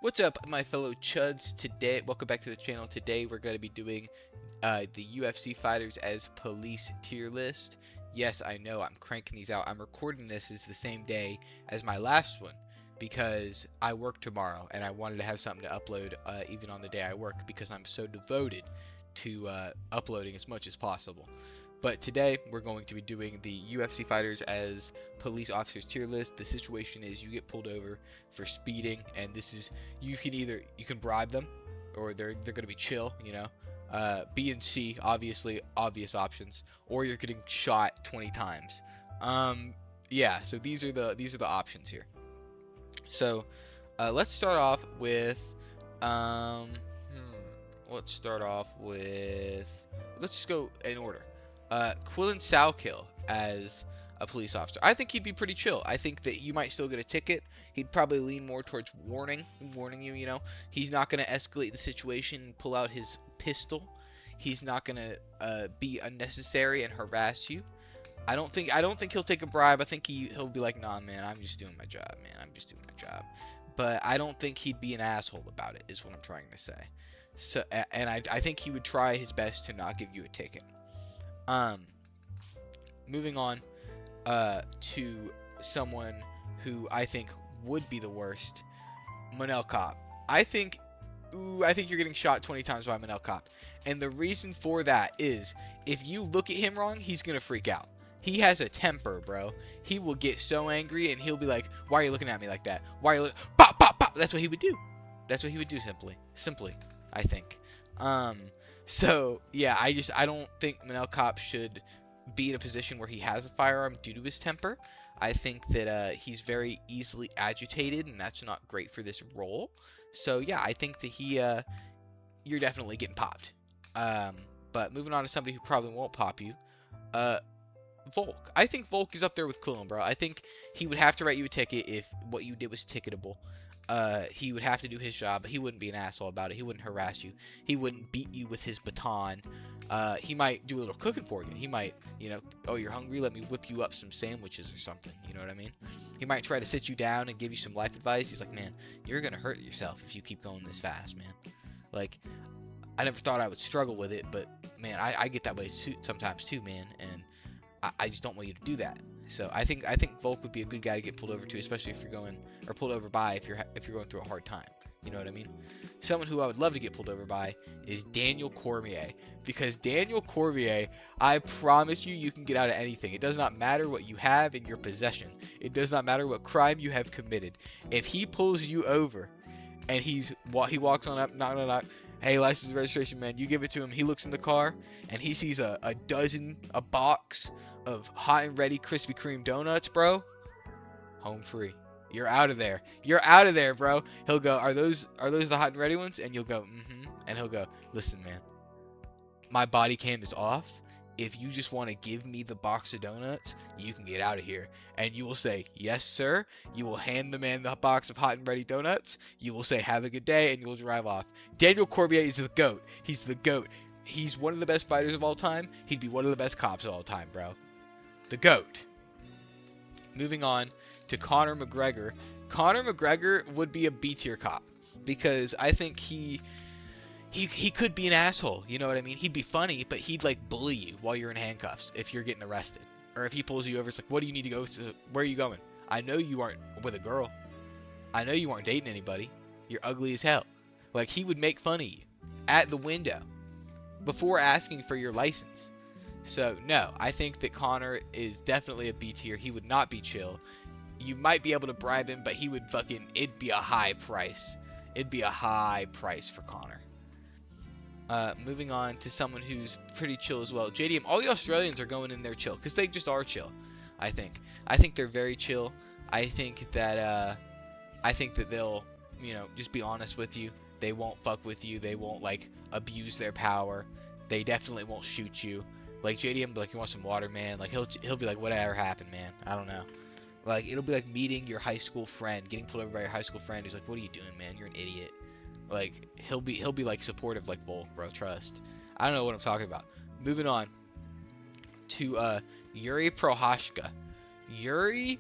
What's up, my fellow chuds? Today, welcome back to the channel. Today, we're going to be doing the UFC fighters as police tier list. Yes, I know, I'm cranking these out. I'm recording this is the same day as my last one because I work tomorrow and I wanted to have something to upload even on the day I work because I'm so devoted to uploading as much as possible. But today, we're going to be doing the UFC fighters as police officers tier list. The situation is you get pulled over for speeding, and this is, you can bribe them, or they're going to be chill, you know. B and C, obviously, obvious options, or you're getting shot 20 times. Yeah, so these are the options here. So, let's start off with, let's just go in order. Quillen Salkill as a police officer. I think he'd be pretty chill. I think that you might still get a ticket. He'd probably lean more towards warning you, you know. He's not going to escalate the situation and pull out his pistol. He's not going to be unnecessary and harass you. I don't think he'll take a bribe. I think he'll be like, nah, man, I'm just doing my job, man. I'm just doing my job. But I don't think he'd be an asshole about it, is what I'm trying to say. So, and I think he would try his best to not give you a ticket. Moving on to someone who I think would be the worst, Manel Kopp. I think you're getting shot 20 times by Manel Kopp. And the reason for that is if you look at him wrong, he's going to freak out. He has a temper, bro. He will get so angry and he'll be like, why are you looking at me like that? Why are you pop, pop, pop. That's what he would do. That's what he would do simply, I think. So, yeah, I don't think Manel Kopp should be in a position where he has a firearm due to his temper. I think that he's very easily agitated, and that's not great for this role. So, yeah, I think that you're definitely getting popped. But moving on to somebody who probably won't pop you, Vulk. I think Vulk is up there with Quillen, bro. I think he would have to write you a ticket if what you did was ticketable. He would have to do his job, but he wouldn't be an asshole about it. He wouldn't harass you. He wouldn't beat you with his baton. He might do a little cooking for you. He might, you know, oh, you're hungry? Let me whip you up some sandwiches or something. You know what I mean? He might try to sit you down and give you some life advice. He's like, man, you're going to hurt yourself if you keep going this fast, man. Like, I never thought I would struggle with it, but, man, I get that way sometimes too, man, and I just don't want you to do that. So I think Vulk would be a good guy to get pulled over to, especially if you're going, or pulled over by if you're going through a hard time. You know what I mean? Someone who I would love to get pulled over by is Daniel Cormier, because Daniel Cormier, I promise you can get out of anything. It does not matter what you have in your possession. It does not matter what crime you have committed. If he pulls you over and he walks on up, knock, knock, knock, hey, license and registration, man, you give it to him. He looks in the car and he sees a box of hot and ready Krispy Kreme donuts, bro. Home free. You're out of there. You're out of there, bro. He'll go, are those the hot and ready ones? And you'll go, mm-hmm. And he'll go, listen, man, my body cam is off. If you just want to give me the box of donuts, you can get out of here. And you will say, yes, sir. You will hand the man the box of hot and ready donuts. You will say, have a good day, and you will drive off. Daniel Cormier is the GOAT. He's the GOAT. He's one of the best fighters of all time. He'd be one of the best cops of all time, bro. The GOAT. Moving on to Conor McGregor. Conor McGregor would be a B-tier cop because I think he could be an asshole. You know what I mean? He'd be funny, but he'd like bully you while you're in handcuffs if you're getting arrested. Or if he pulls you over, it's like, what do you need to go to? Where are you going? I know you aren't with a girl. I know you aren't dating anybody. You're ugly as hell. Like, he would make fun of you at the window before asking for your license. So, no, I think that Conor is definitely a B tier. He would not be chill. You might be able to bribe him, but he would it'd be a high price. It'd be a high price for Conor. Moving on to someone who's pretty chill as well. JDM, all the Australians are going in there chill, because they just are chill, I think. I think they're very chill. I think that they'll, you know, just be honest with you. They won't fuck with you. They won't, like, abuse their power. They definitely won't shoot you. Like, JDM, like, you want some water, man? Like, he'll be like, whatever happened, man? I don't know. Like, it'll be like meeting your high school friend, getting pulled over by your high school friend. He's like, what are you doing, man? You're an idiot. Like, he'll be like supportive like Vulk, bro. Trust. I don't know what I'm talking about. Moving on to Yuri Prohashka. Yuri,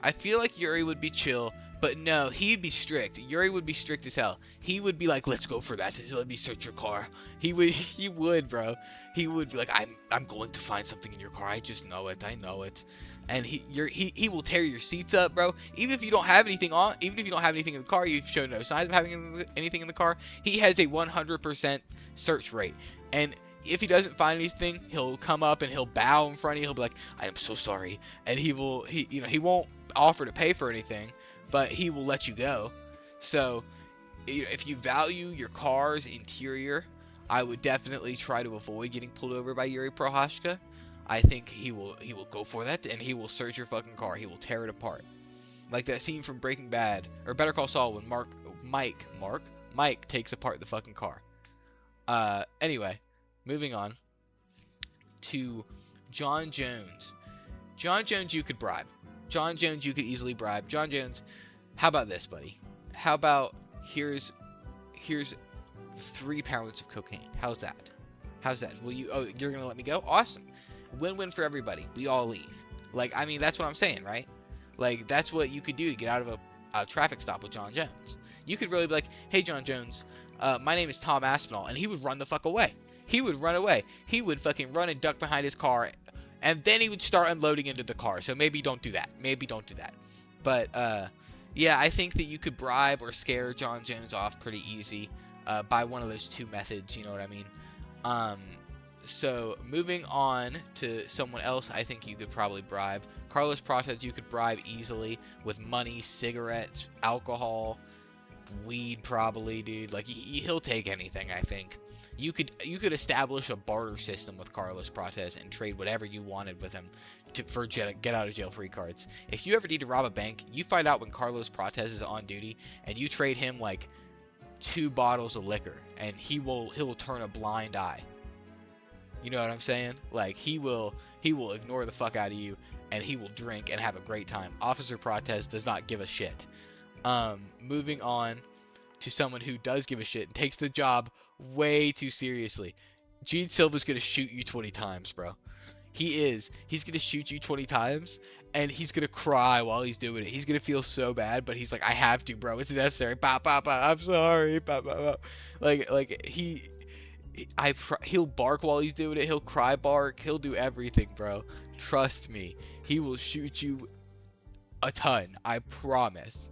I feel like Yuri would be chill, But no, he'd be strict. Yuri would be strict as hell. He would be like, let's go for that. Let me search your car. He would, bro. He would be like, I'm going to find something in your car. I just know it. I know it. And he will tear your seats up, bro. Even if you don't have anything on, even if you don't have anything in the car, you've shown no signs of having anything in the car. He has a 100% search rate. And if he doesn't find anything, he'll come up and he'll bow in front of you. He'll be like, I am so sorry. And he won't offer to pay for anything, but he will let you go. So, if you value your car's interior, I would definitely try to avoid getting pulled over by Yuri Prohashka. I think he will go for that, and he will search your fucking car. He will tear it apart, like that scene from Breaking Bad or Better Call Saul when Mike takes apart the fucking car. Anyway, moving on to John Jones. John Jones, you could bribe. John Jones, you could easily bribe. John Jones, how about this, buddy? How about here's 3 pounds of cocaine. How's that? How's that? You're gonna let me go? Awesome. Win-win for everybody. We all leave. Like, I mean, that's what I'm saying, right? Like, that's what you could do to get out of a traffic stop with John Jones. You could really be like, hey, John Jones, my name is Tom Aspinall, and he would run the fuck away. He would run away. He would fucking run and duck behind his car, and then he would start unloading into the car. So maybe don't do that. Maybe don't do that. But, yeah, I think that you could bribe or scare John Jones off pretty easy by one of those 2 methods, you know what I mean? So, moving on to someone else I think you could probably bribe. Carlos Prozes, you could bribe easily with money, cigarettes, alcohol, weed probably, dude. Like, he'll take anything, I think. You could establish a barter system with Carlos Prozes and trade whatever you wanted with him for get out of jail free cards. If you ever need to rob a bank, you find out when Carlos Prozes is on duty, and you trade him like 2 bottles of liquor, and he will turn a blind eye. You know what I'm saying? Like, he will ignore the fuck out of you, and he will drink and have a great time. Officer Prozes does not give a shit. Moving on to someone who does give a shit and takes the job way too seriously. Gene Silva's gonna shoot you 20 times, bro. He's gonna shoot you 20 times, and he's gonna cry while he's doing it. He's gonna feel so bad, but he's like, I have to, bro. It's necessary. Bah, bah, bah. I'm sorry. Bah, bah, bah. Like he'll bark while he's doing it. He'll cry bark. He'll do everything, bro. Trust me. He will shoot you a ton. I promise.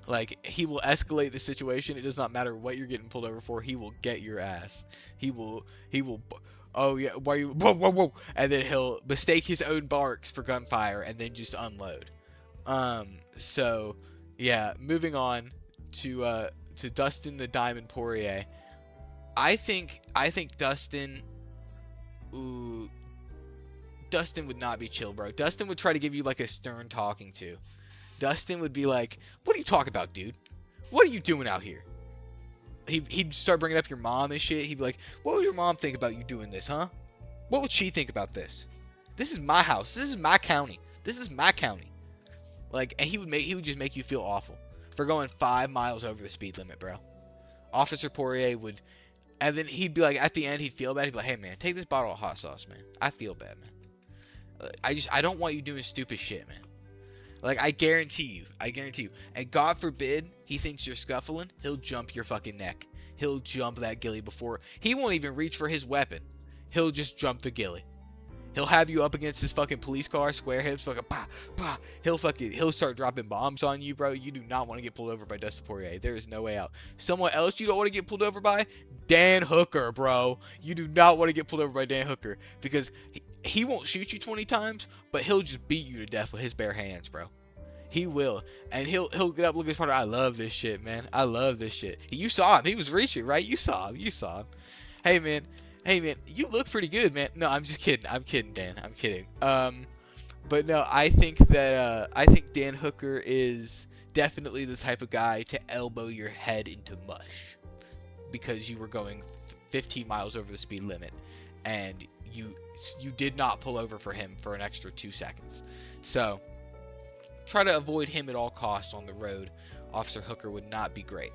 Like, he will escalate the situation. It does not matter what you're getting pulled over for. He will get your ass. He will, oh yeah, why are you, whoa, whoa, whoa. And then he'll mistake his own barks for gunfire and then just unload. So, yeah, moving on to Dustin the Diamond Poirier. I think Dustin would not be chill, bro. Dustin would try to give you like a stern talking to. Dustin would be like, what are you talking about, dude? What are you doing out here? He'd start bringing up your mom and shit. He'd be like, what would your mom think about you doing this, huh? What would she think about this? This is my house. This is my county. This is my county. Like, and he would just make you feel awful for going 5 miles over the speed limit, bro. Officer Poirier would, and then he'd be like, at the end, he'd feel bad. He'd be like, hey, man, take this bottle of hot sauce, man. I feel bad, man. I don't want you doing stupid shit, man. Like, I guarantee you. And God forbid he thinks you're scuffling, he'll jump your fucking neck. He'll jump that ghillie before, he won't even reach for his weapon. He'll just jump the ghillie. He'll have you up against his fucking police car, square hips, fucking bah, bah. He'll start dropping bombs on you, bro. You do not want to get pulled over by Dustin Poirier. There is no way out. Someone else you don't want to get pulled over by? Dan Hooker, bro. You do not want to get pulled over by Dan Hooker because he won't shoot you 20 times, but he'll just beat you to death with his bare hands, bro. He will. And he'll get up, look at his partner. I love this shit, man. I love this shit. You saw him. He was reaching, right? You saw him. Hey, man, you look pretty good, man. No, I'm just kidding. I'm kidding, Dan. I'm kidding. But no, I think Dan Hooker is definitely the type of guy to elbow your head into mush because you were going 15 miles over the speed limit and you did not pull over for him for an extra 2 seconds. So try to avoid him at all costs on the road. Officer Hooker would not be great.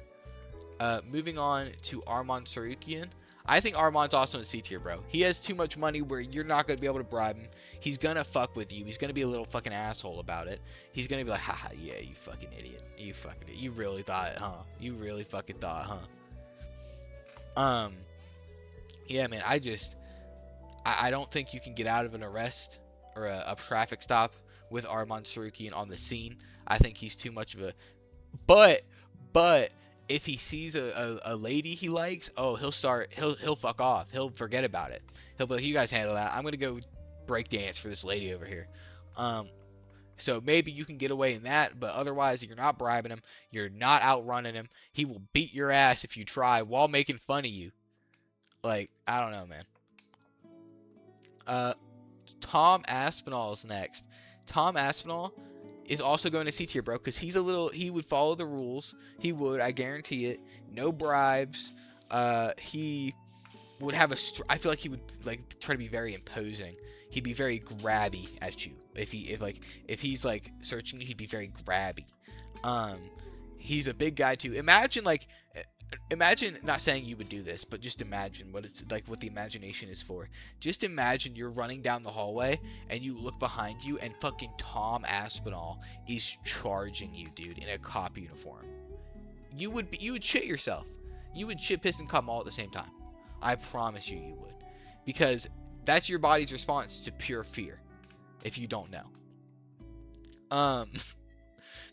Moving on to Armand Serukian. I think Armand's also in C tier, bro. He has too much money where you're not going to be able to bribe him. He's going to fuck with you. He's going to be a little fucking asshole about it. He's going to be like, haha, yeah, you fucking idiot. You fucking idiot. You really thought it, huh? You really fucking thought, huh? Yeah, man, I don't think you can get out of an arrest or a traffic stop with Armand Serukian on the scene. I think he's too much of a... But if he sees a lady he likes, oh, he'll fuck off. He'll forget about it. He'll be like, you guys handle that. I'm going to go break dance for this lady over here. So maybe you can get away in that, but otherwise you're not bribing him. You're not outrunning him. He will beat your ass if you try while making fun of you. Like, I don't know, man. Tom Aspinall is next. Tom Aspinall is also going to C tier, bro, because he would follow the rules. He would, I guarantee it. No bribes. He would have I feel like he would like try to be very imposing. He'd be very grabby at you. If he's like searching you, he'd be very grabby. He's a big guy too. Imagine, not saying you would do this, but just imagine what it's like, what the imagination is for. Just imagine you're running down the hallway and you look behind you and fucking Tom Aspinall is charging you, dude, in a cop uniform. You would shit yourself. You would shit, piss, and cum all at the same time. I promise you would. Because that's your body's response to pure fear, if you don't know.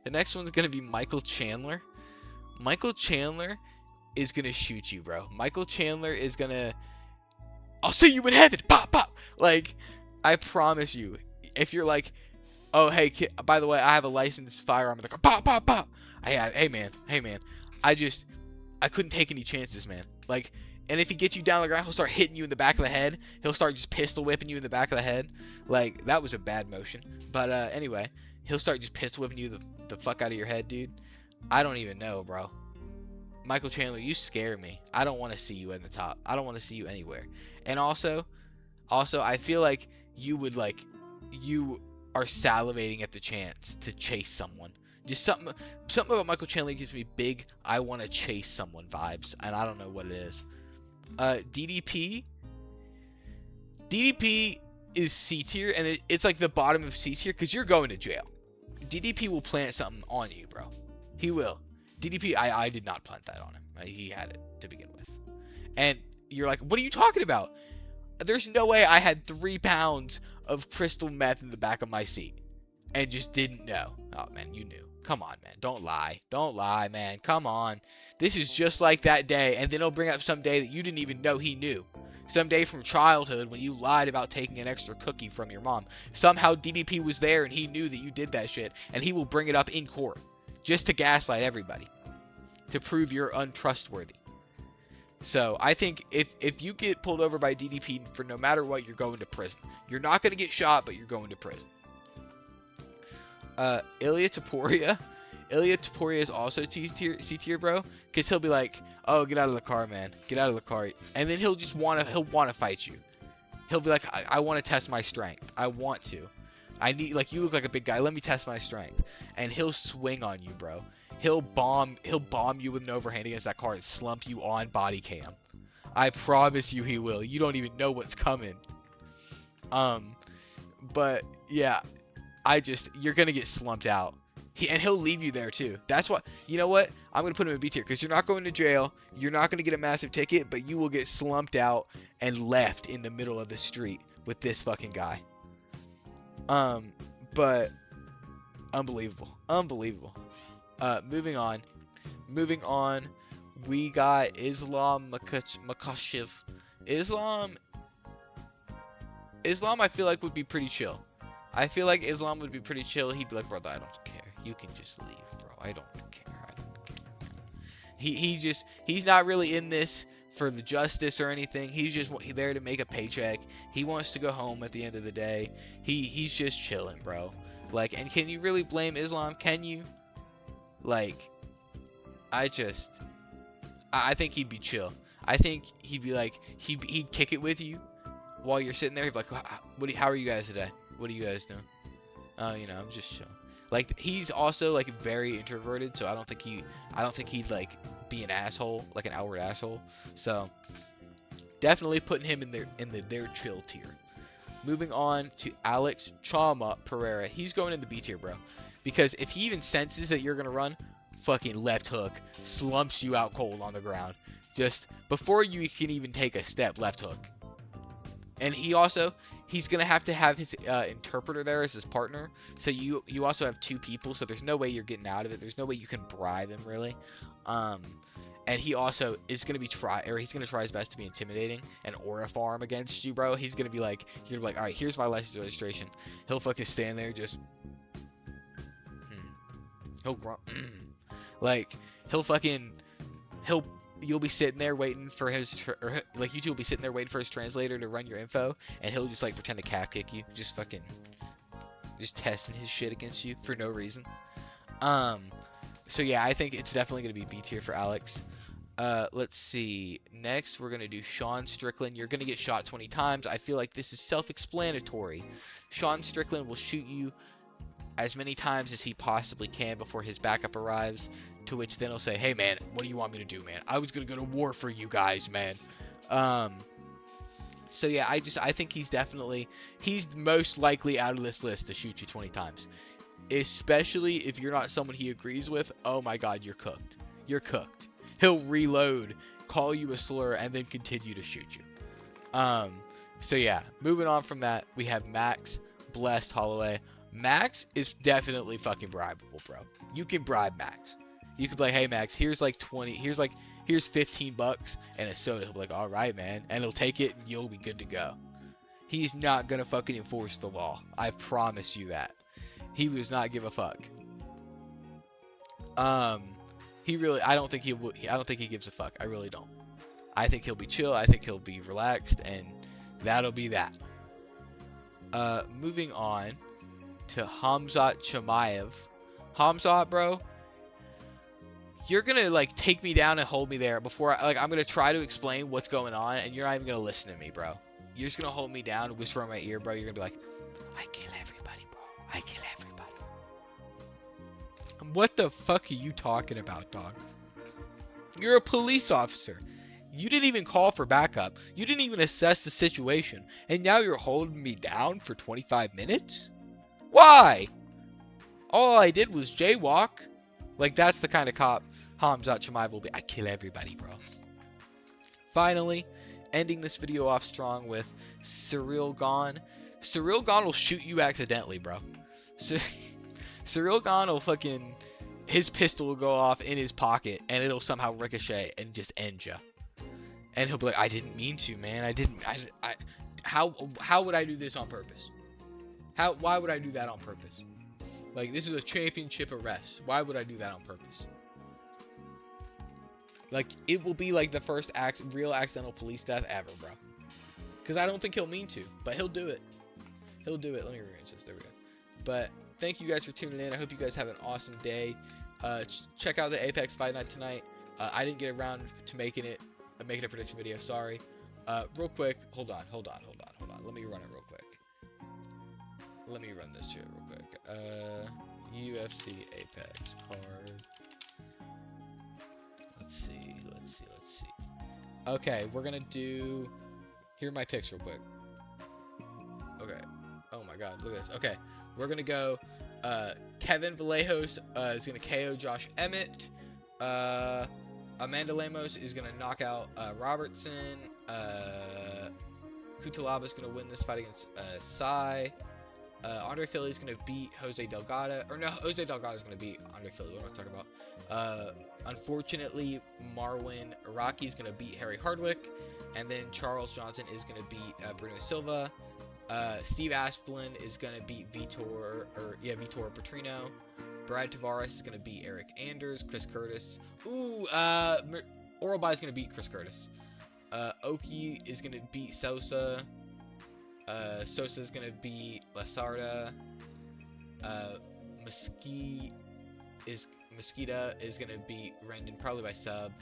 The next one's going to be Michael Chandler. Michael Chandler is going to shoot you, bro. Michael Chandler is going to... I'll see you in heaven! Pop, pop! Like, I promise you, if you're like, oh, hey, kid, by the way, I have a licensed firearm in the car. Pop, pop, pop! Hey, man. I couldn't take any chances, man. Like, and if he gets you down the ground, he'll start hitting you in the back of the head. He'll start just pistol whipping you in the back of the head. Like, that was a bad motion. But, anyway, he'll start just pistol whipping you the fuck out of your head, dude. I don't even know, bro. Michael Chandler, you scare me. I don't want to see you in the top. I don't want to see you anywhere. And also, I feel like you are salivating at the chance to chase someone. Just something about Michael Chandler gives me big, I want to chase someone vibes, and I don't know what it is. DDP is C tier, and it's like the bottom of C tier because you're going to jail. DDP will plant something on you, bro. He will. DDP, I did not plant that on him. He had it to begin with. And you're like, what are you talking about? There's no way I had 3 pounds of crystal meth in the back of my seat and just didn't know. Oh, man, you knew. Come on, man. Don't lie. Don't lie, man. Come on. This is just like that day. And then he'll bring up some day that you didn't even know he knew. Some day from childhood when you lied about taking an extra cookie from your mom. Somehow DDP was there and he knew that you did that shit. And he will bring it up in court. Just to gaslight everybody. To prove you're untrustworthy. So, I think if you get pulled over by DDP for no matter what, you're going to prison. You're not going to get shot, but you're going to prison. Ilya Taporia. Ilya Taporia is also C tier, bro. Because he'll be like, oh, get out of the car, man. Get out of the car. And then he'll want to fight you. He'll be like, I want to test my strength. I want to. You look like a big guy. Let me test my strength. And he'll swing on you, bro. He'll bomb you with an overhand against that car and slump you on body cam. I promise you he will. You don't even know what's coming. But yeah, you're gonna get slumped out. He'll leave you there too. That's why, you know what? I'm gonna put him in B tier because you're not going to jail. You're not gonna get a massive ticket, but you will get slumped out and left in the middle of the street with this fucking guy. But unbelievable. Moving on. We got Islam Makashiv. Islam, I feel like would be pretty chill. I feel like Islam would be pretty chill. He'd be like, brother, I don't care. You can just leave, bro. I don't care. He's not really in this for the justice or anything. He's just there to make a paycheck. He wants to go home at the end of the day. He's just chilling, bro. Like, and can you really blame Islam? Can you? Like, I think he'd be chill. I think he'd be like, he'd kick it with you while you're sitting there. He'd be like, how are you guys today? What are you guys doing? Oh, I'm just chilling. Like, he's also like very introverted, so I don't think he'd like be an asshole, like an outward asshole. So Definitely putting him in their chill tier. Moving on to Alex Chama Pereira. He's going in the B tier, bro. Because if he even senses that you're going to run, fucking left hook, slumps you out cold on the ground. Just before you can even take a step, left hook. And he's going to have his interpreter there as his partner. So you also have two people, so there's no way you're getting out of it. There's no way you can bribe him, really. And he also is going to he's going to try his best to be intimidating and aura farm against you, bro. He's going to be like, you're going to be like, all right, here's my license registration. He'll fucking stand there just, he'll grunt, like, you'll be sitting there waiting for his, you two will be sitting there waiting for his translator to run your info, and he'll just, like, pretend to cap kick you, just testing his shit against you for no reason. So yeah, I think it's definitely going to be B tier for Alex. Let's see. Next, we're going to do Sean Strickland. You're going to get shot 20 times. I feel like this is self-explanatory. Sean Strickland will shoot you as many times as he possibly can before his backup arrives, to which then he'll say, hey, man, what do you want me to do, man? I was going to go to war for you guys, man. So yeah, I think he's most likely out of this list to shoot you 20 times. Especially if you're not someone he agrees with. Oh my god, you're cooked. You're cooked. He'll reload, call you a slur, and then continue to shoot you. So yeah, moving on from that, we have Max Blessed Holloway. Max is definitely fucking bribable, bro. You can bribe Max. You could be like, hey Max, here's like 20, here's $15 and a soda. He'll be like, all right, man, and he'll take it and you'll be good to go. He's not gonna fucking enforce the law. I promise you that. He does not give a fuck. I don't think he gives a fuck. I really don't. I think he'll be chill. I think he'll be relaxed, and that'll be that. Moving on to Hamzat Chimaev. Hamzat, bro, you're gonna like take me down and hold me there before I'm gonna try to explain what's going on, and you're not even gonna listen to me, bro. You're just gonna hold me down, whisper in my ear, bro. You're gonna be like, I kill everybody, bro. I kill everybody. What the fuck are you talking about, dog? You're a police officer. You didn't even call for backup. You didn't even assess the situation. And now you're holding me down for 25 minutes? Why? All I did was jaywalk. Like, that's the kind of cop Hamzat Chimaev will be. I kill everybody, bro. Finally, ending this video off strong with Serukian. Serukian will shoot you accidentally, bro. Serukian will fucking, his pistol will go off in his pocket and it'll somehow ricochet and just end ya. And he'll be like, I didn't mean to, man. How would I do this on purpose? Why would I do that on purpose? Like, this is a championship arrest. Why would I do that on purpose? Like, it will be like the first real accidental police death ever, bro. Because I don't think he'll mean to, but he'll do it. He'll do it. Let me rearrange this. There we go. But thank you guys for tuning in. I hope you guys have an awesome day. Check out the Apex Fight Night tonight. I didn't get around to making a prediction video. Sorry. Real quick. Hold on. Let me run it real quick. Let me run this shit real quick. UFC Apex card. Let's see. Okay, we're gonna do. Here are my picks real quick. Okay. Oh my god, look at this. Okay, we're gonna go. Kevin Vallejos is gonna KO Josh Emmett. Amanda Lemos is gonna knock out Robertson. Kutalaba is gonna win this fight against Sai. Andre Philly is gonna beat Jose Delgado. Or no, Jose Delgado is gonna beat Andre Philly. What am I talking about? Unfortunately, Marwin Iraqi is gonna beat Harry Hardwick, and then Charles Johnson is gonna beat Bruno Silva. Steve Asplin is gonna beat Vitor Petrino. Brad Tavares is gonna beat Eric Anders. Chris Curtis. Oralby is gonna beat Chris Curtis. Oki is gonna beat Sosa. Sosa is gonna beat Lasarda. Mesquita is gonna beat Rendon, probably by sub.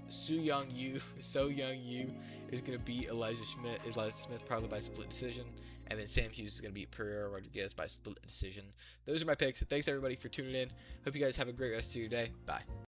So Young Yu is gonna beat Elijah Smith probably by split decision, and then Sam Hughes is gonna beat Pereira Rodriguez by split decision. Those are my picks. Thanks everybody for tuning in. Hope you guys have a great rest of your day. Bye.